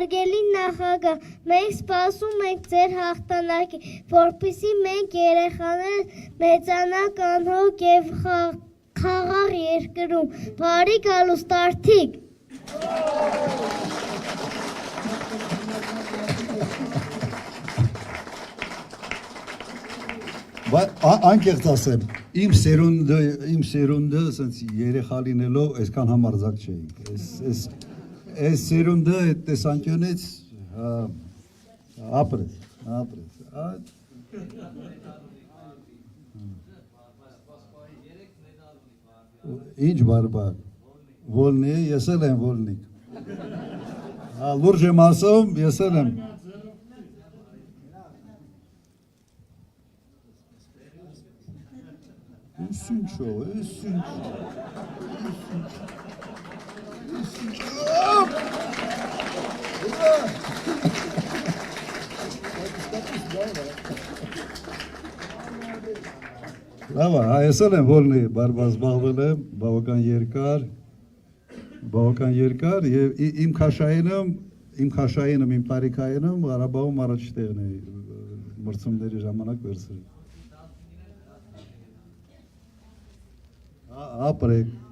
հարգելի նախագահ, մենք սպասում ենք ձեր հաղթանակի, որպեսզի մենք երեխաներ մեծանանք անհոգ և խաղաղ երկրում, բարի գալուստարդիկ։ Անկեղծ ասեմ, իմ սերունդը երեխա լինելով այսքան համարձակ չէինք, այս սերունդը այդ տեսանկյունից ապրեց, ինչ բարբար, վոլնի է, ես էլ եմ վոլնիկ, լուրջ եմ ասում, ես էլ եմ, Սունչո, լավ, ես էլ եմ վոլնի զբաղվել եմ, բավական երկար և իմ քաշայինում, իմ տարիքայինում Ղարաբաղում առաջ տեղն է մրցումների ժամանակ վերցրել։ Ապրեք։